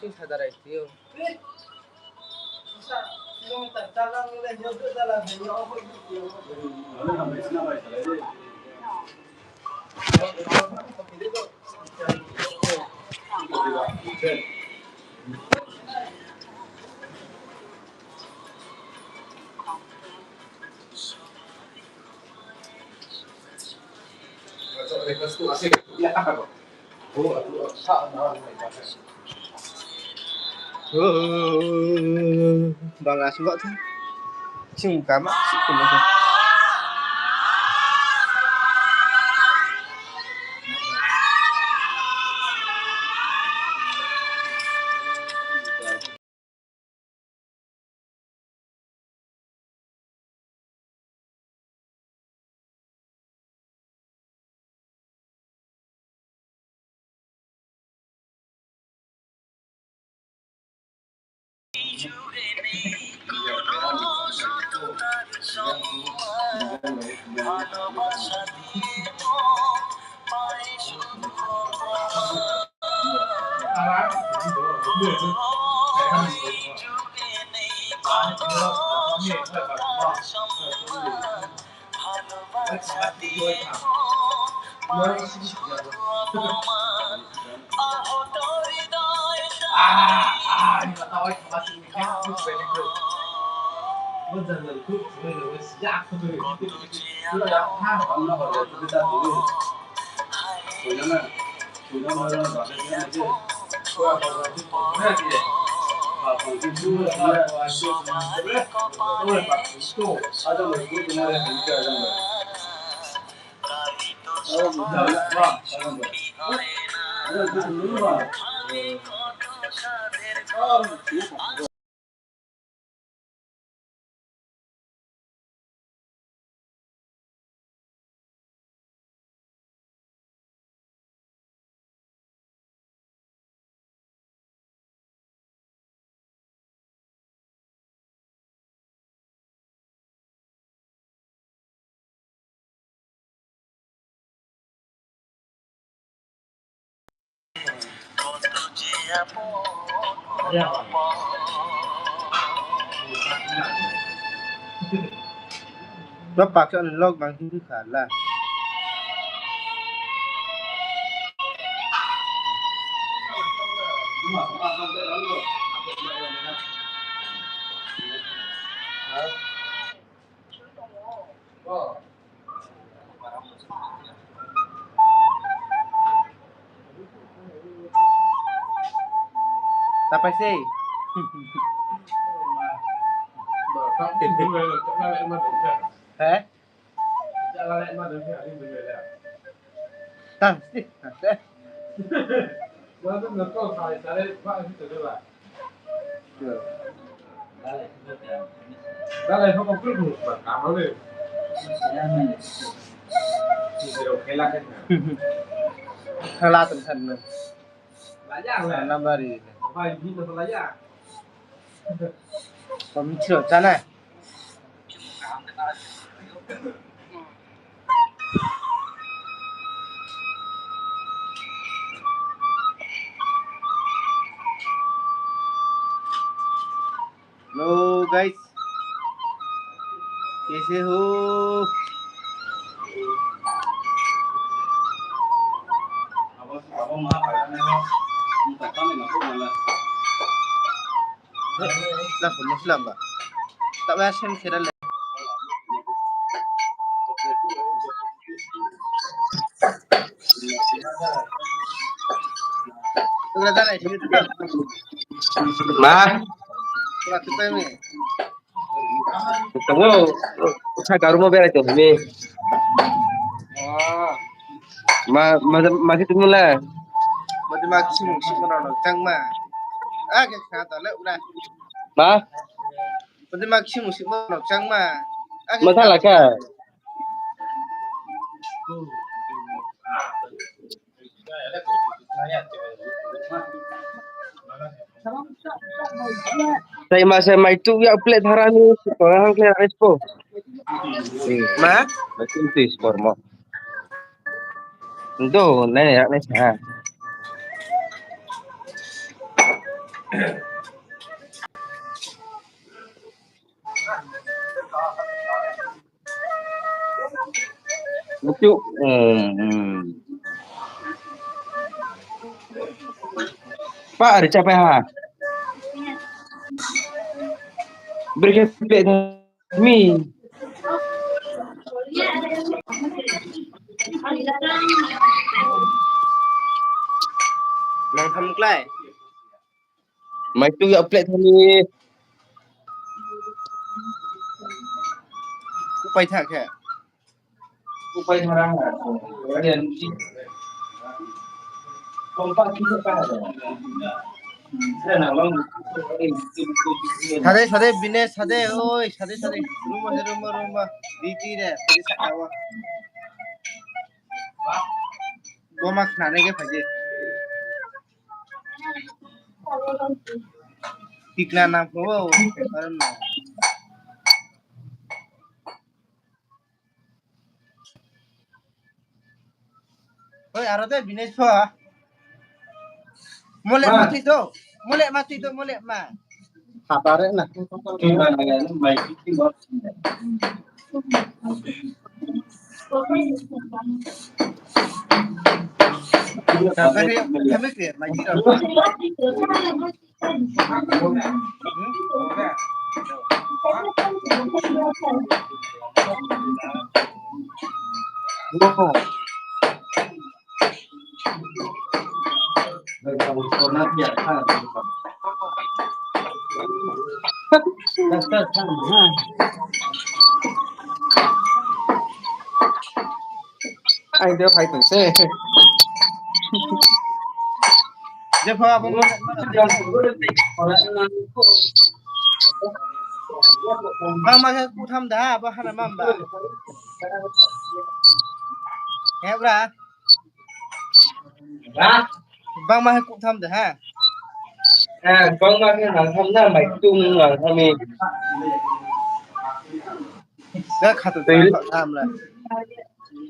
사달아있지요. Bang langsung kok tuh. Sing muka mak sih kumaha. Bapak kan log bang itu kalah. Tapi sih. Hả? Tăng sih. Dale, no concluyo, vamos Hala tinh thần này. Năm ba đi. Còn chữa chán này. Hello guys, कैसे हो? Lah, Muslim ba? Tak biasa kira le. Tu kata nak sini tu. Ma, Kau tu pun ni. kamu saya ke rumah beres tu ni. Oh, Masih tunggu lah. mesti maksimum sih mana cang mah. Ah, kata le udah. Ma, Mesti maksimum sih mana cang mah. masalah kah? Saya masa itu ya plate harani orang clear expo. Ma? Macam tu skor mo. Itu nenek saya. Lucu. Pak, ada capek ha? Berikan plate mi. Nang thăm lại. Mai tu ya plate mi. Cũng bay thẳng hả? Upay marang ha. Kemudian kompak kita kan. Sade bine sade oi sade rumah diti re sade sakawa goma khane ke phaje tikna na ko aram na oi arade bine pha molek mati to molek ma Kapare na. Baik itu. tapi kami ke maji ro Anh đưa phải thử xe. je pha ba mo ma ke ku tham da ba hana mam ba he bra bang ma ku tham da ha Vâng, mà cái hàng thăm ra mày chung là thăm mình. ga khatu tham la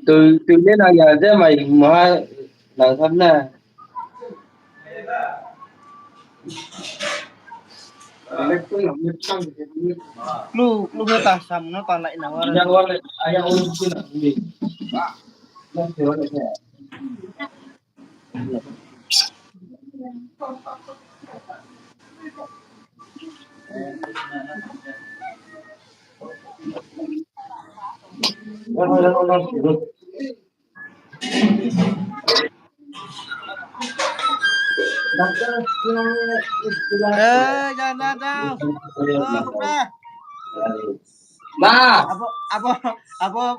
Từ đến nào giờ thế mày mà là thăm na. lu he ta sam no ta lại na wa Yang wala ayang ulit sila hindi. Yang wala siya. Wala sila. Jangan đâu. Không ra. Ba. Apa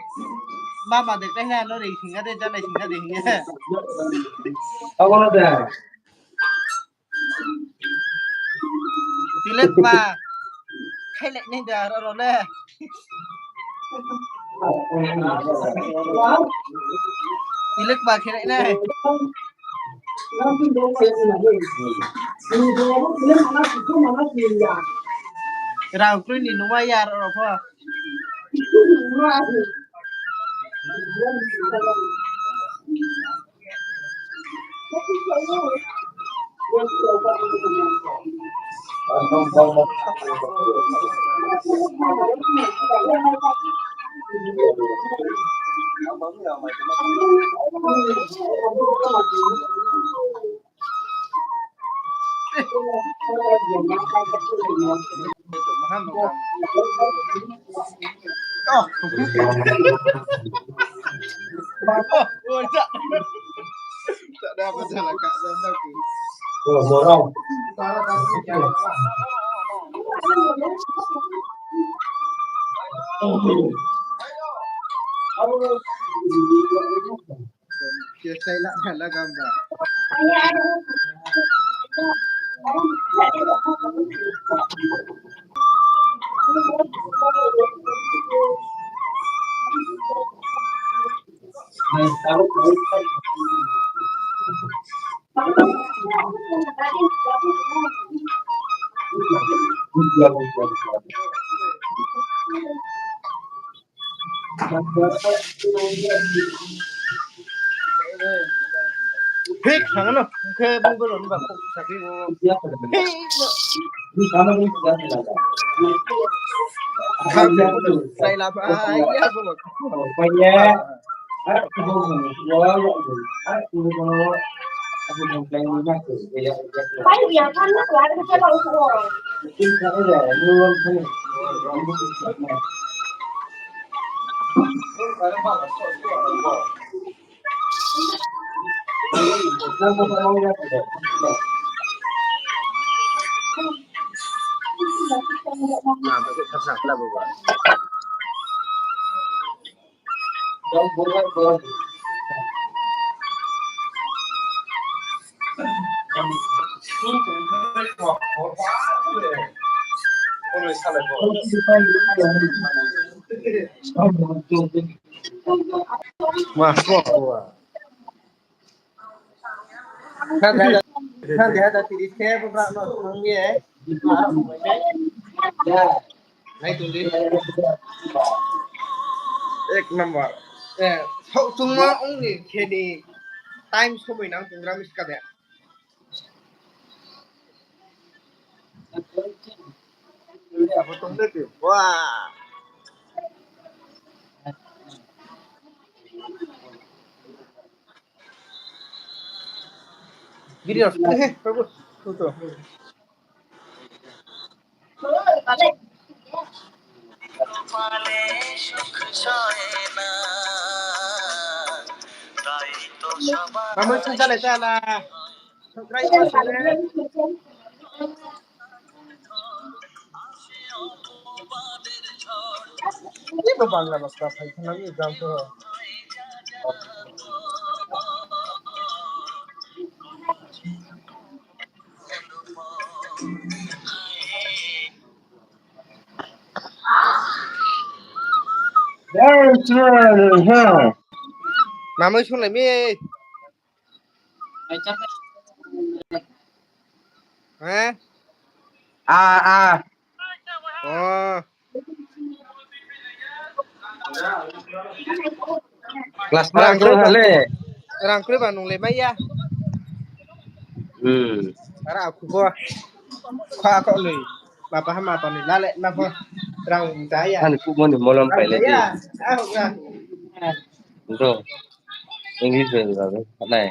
ba mà được cái này nó đi thỉnh cái cho này thỉnh cái gì nhé. Ako na da. Tilit ba. Hay lại nên đờ rồi nè. Tilit ba khi lại này. Rau cứ nhìn nó ya rồi pha. Ôi dạ. Dạ đa bây giờ là cả dân đâu cứ. Mùa đông. Chia tay lại là gam đã. Hei, jangan no. Ke bung belum mbak kok sapi mau. Hei, no. Tapi saya lapa ya bawa. Wah, nah, pakai tersak lah bawa. Wah, wah. Kan dia ada tiris ke beberapa orang ya. Marah pemainnya. Naik tulis. Ek number. Sau cuma only kini time semua nang tunggu ramis kada. Apa tunggu tu? Wah. Video, bagus. Tuh. Kamu cinta leta lah. Subscribe masuk Ini तो बांग्ला बसता भाई खाना भी exam तो नाम सुन ले मैं हैं oh Kelas berapa kau hale? rangkul Bandung le mai ya ara aku ko kha ko le bapak hama to ni lale na ko rang saya Kan ku mau molam pale di. ya ah na Itu English bela kan? Nai.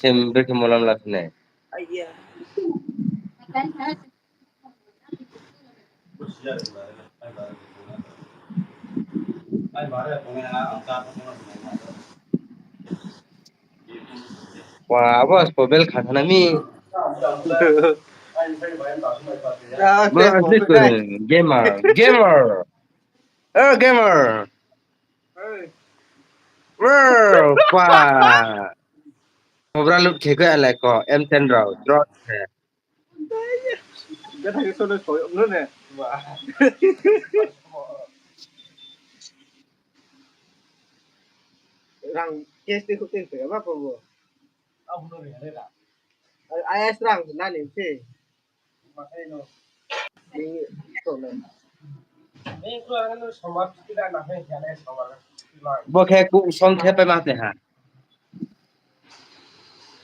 Sembe ke molam lah nai. iya Wah, bos, pobel kata nami. Bro, asli keren. Gamer. Gamer. Bro, wah. Ngobrol lu keke alai ko M10 raw. Drop. cái thằng số nó sổi ông nữa nè rang kes tu kutin tu apa pun ông nó này là ai rang na ni pe makanya no ini tu lah ini keluaran itu sama kita nak ni jangan sama Bo khe ku song khe pe ma te ha.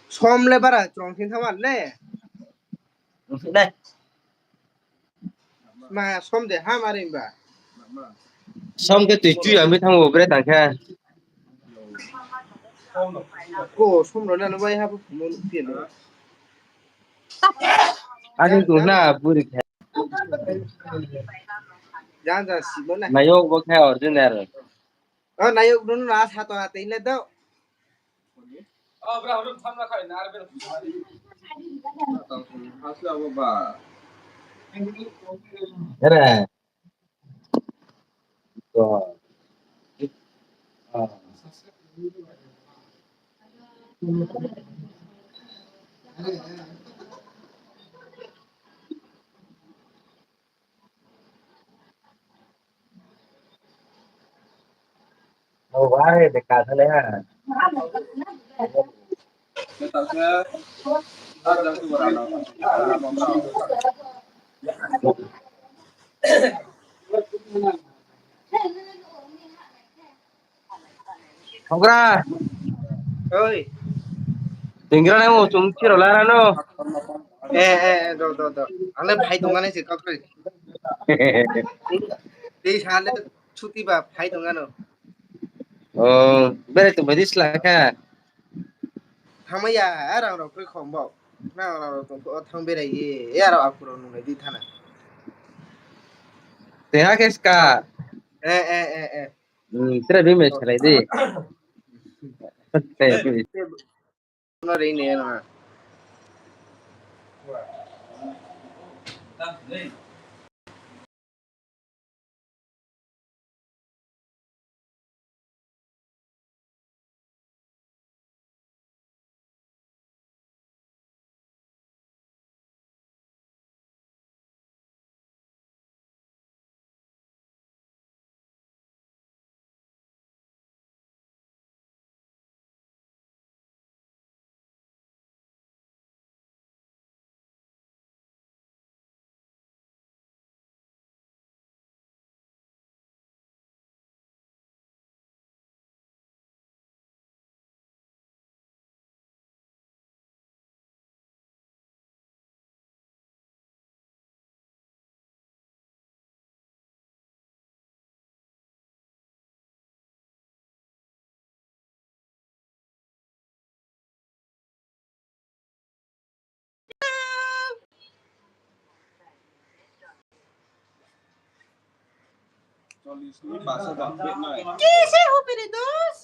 som le bara trong thiên tham le Đây. mà som để ham arim ba Xong cái tùy truy ở bên thằng ngồi bên tảng khe. cô som rồi là nó bay ha muốn tiền nữa Anh cũng na buri khe. jangan jangan sih mana Mayo bo khe original. oh naik dulu lah satu hati ini tu Oh, berapa tham gia khai nار bên hasil apa ba Era. Rồi. Đâu quá để cả thế ha. Không ra. Oi. Tinggal nemu cungci rolara no. Do. Angle bhai dongane se kakri. Dei sale chuti ba bhai dongano. Oh, bere tu badis lah ka. Thamaya arang ro koi khom bau. Na ra tong ko thang berai ye. Ya ra akuro nu ne di thana. Teha kes ka. Tera bim es khalai di. Teh bim. No rei ne na. Kise ho pere dos?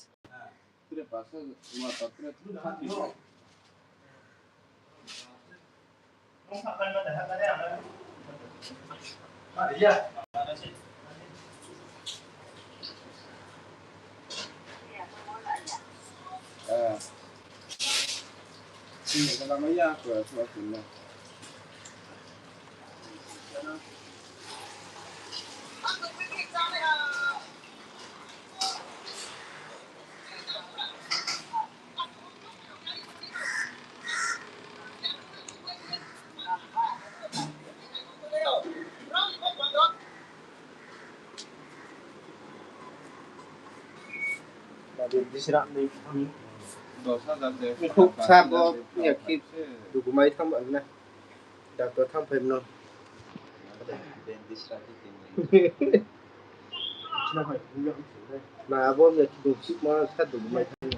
Khúc sa bo nhà khi đủ mấy thăm ẩn này. Đã có thăm phim rồi. Mà bo nhà đủ sức mà sát đủ mấy thăm.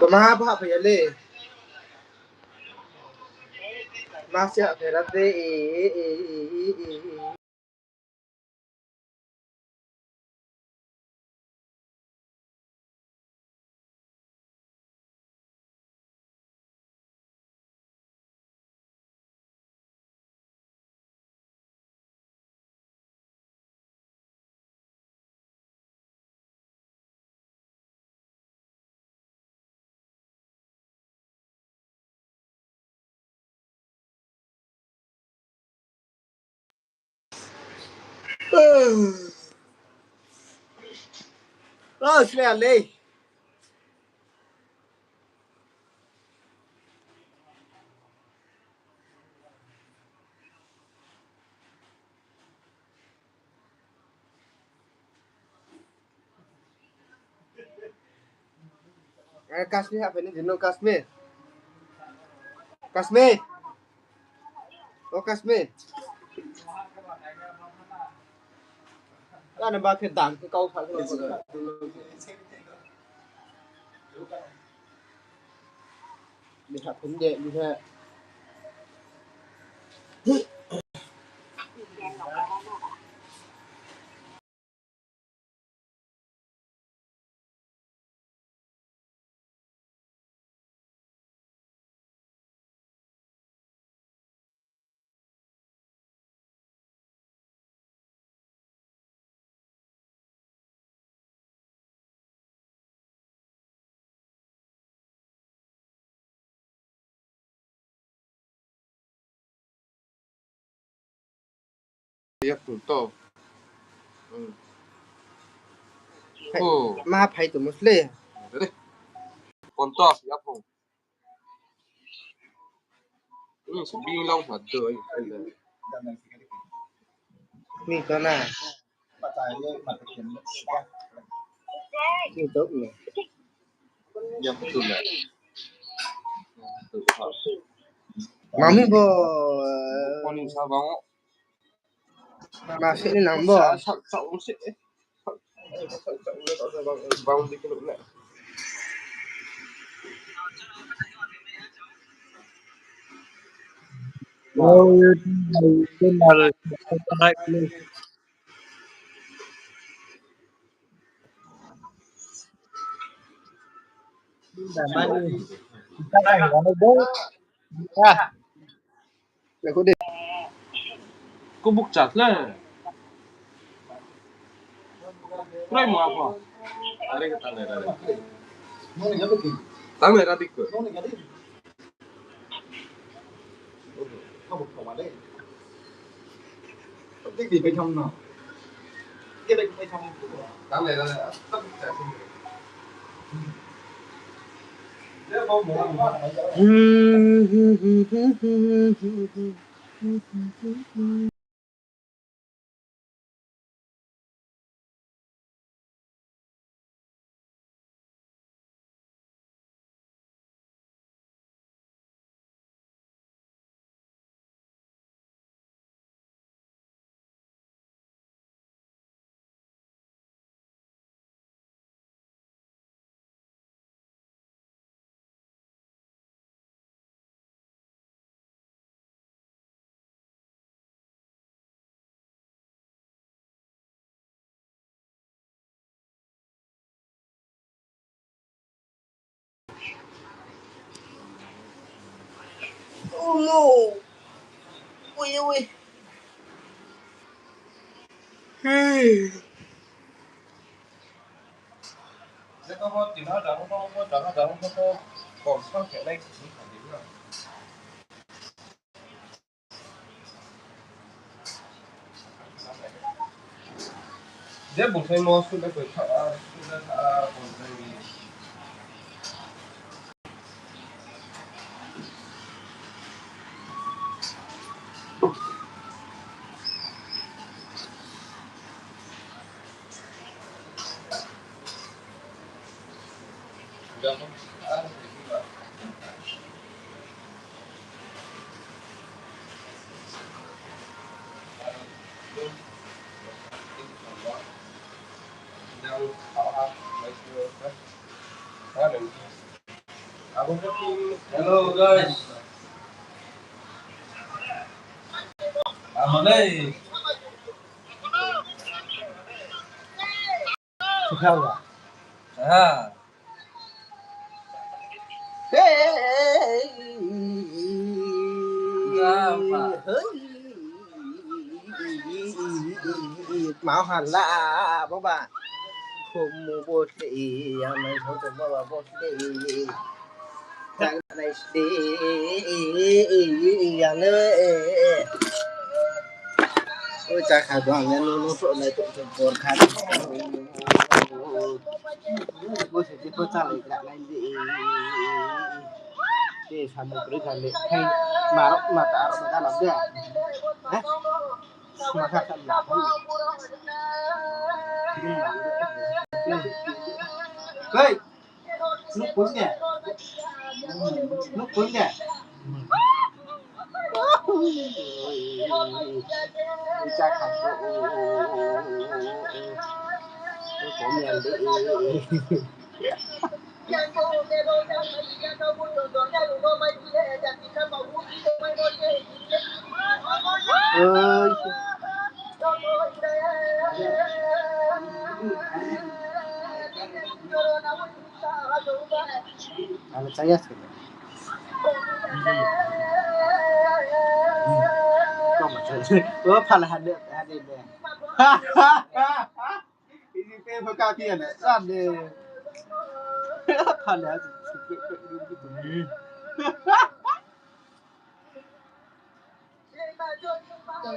Kemana apa apa ya le? Masih ada rade Oh, sudah le. Kasmi apa ini jenuh Kasmi? Kasmi, oh Kasmi. Kan ba phiền tảng cái câu phải rồi. Đi học phím nhẹ như thế. ya punto ma phai tu musle đấy punto ya pun ini sebing long thật rồi mi to na mi to ni ya betul lah mami bo con đi sao bóng ma se ni nam bo sao sao sẽ bóng đi cái lúc này le ko de cô bục chặt lên Pray mo apa? Are ka tangay ra. Tangay ra dikko. cái gì bên trong nào cái đây bên trong Tangay ra. oh no ui ui Nếu có thì nó đỡ không có còn sao sẽ đây cũng phải điểm rồi. Dia bukan mau sudah berkata sudah bukan Hello guys. Amalay. sao rồi À. mạo hành là bố bà không mua bột thì mày không có mua bột thì chẳng này thì nữa ôi cha khả đoàn nên nó sợ này tụi chúng còn khá bố sẽ tiếp bố trả lại lại gì thì sản phẩm cái này hay mà ta làm được hả mà khác làm không đây lúc cuốn nhỉ lúc cuốn nhỉ cha khẳng có miền đi ơi Ano saya sih? Kok macam? Oh, pala hadir deh. Ini pe berkaki ada. Ada. Pala gitu. Ha,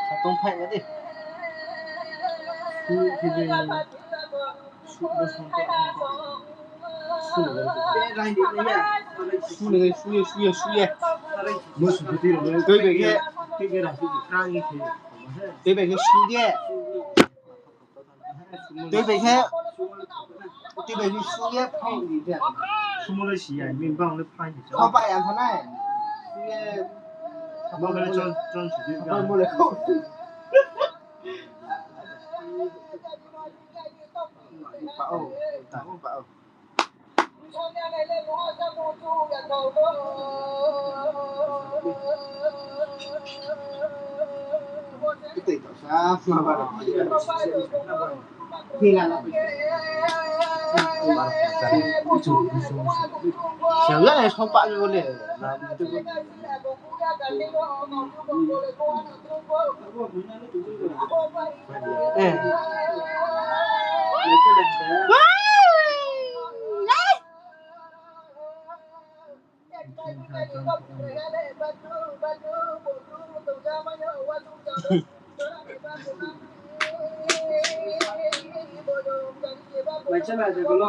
satu empat tadi. Siapa yang pak boleh? Macam mana kalau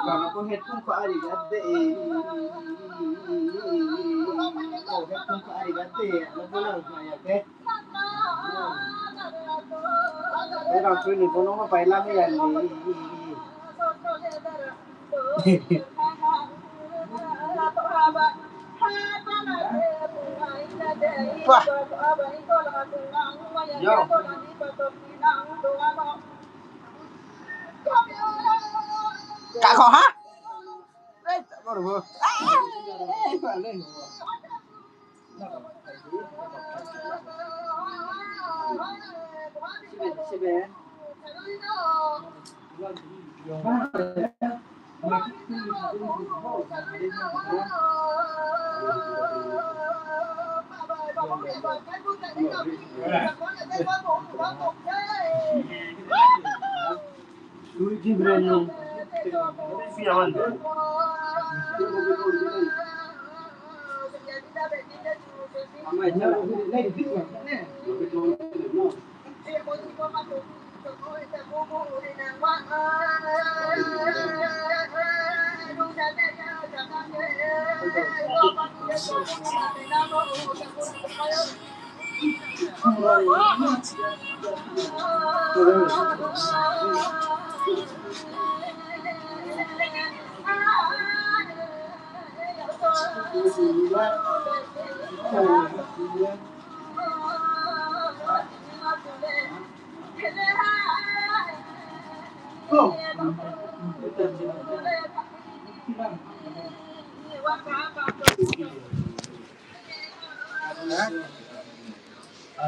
kalau aku headphone kok ari gade. Headphone kok ari gade. Ano lang kaya ke? Pero ako ni kono mo pa ilang yan ni. Wah. Yo. Cả khó hả? Đấy, có được không? Phải lên.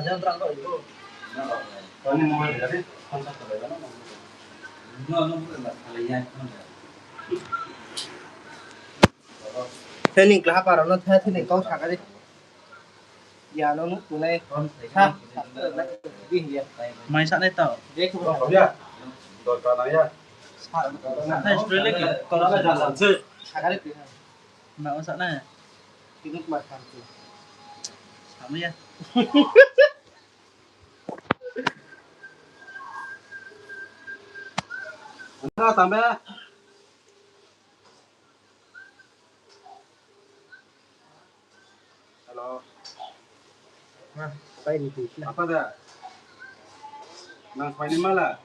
Jangan terangkan itu. Kalau ini mau dari konsep terbaik mana? Thế nên là bà nó thế thì con thằng cái đi. Giờ nó nút tụi này. Ha. Đi gì? Mày sẵn đây tao. Đấy không Không biết. Rồi cả này nhá. Sẵn đây rồi lấy cái Còn nó là giả sản sự. thằng cái đi. mẹ con sẵn này. Cái nước mặt thằng chị. Sẵn đi. Nó tầm bé. Kalau Apa ini? apa dah? Nang paling malah.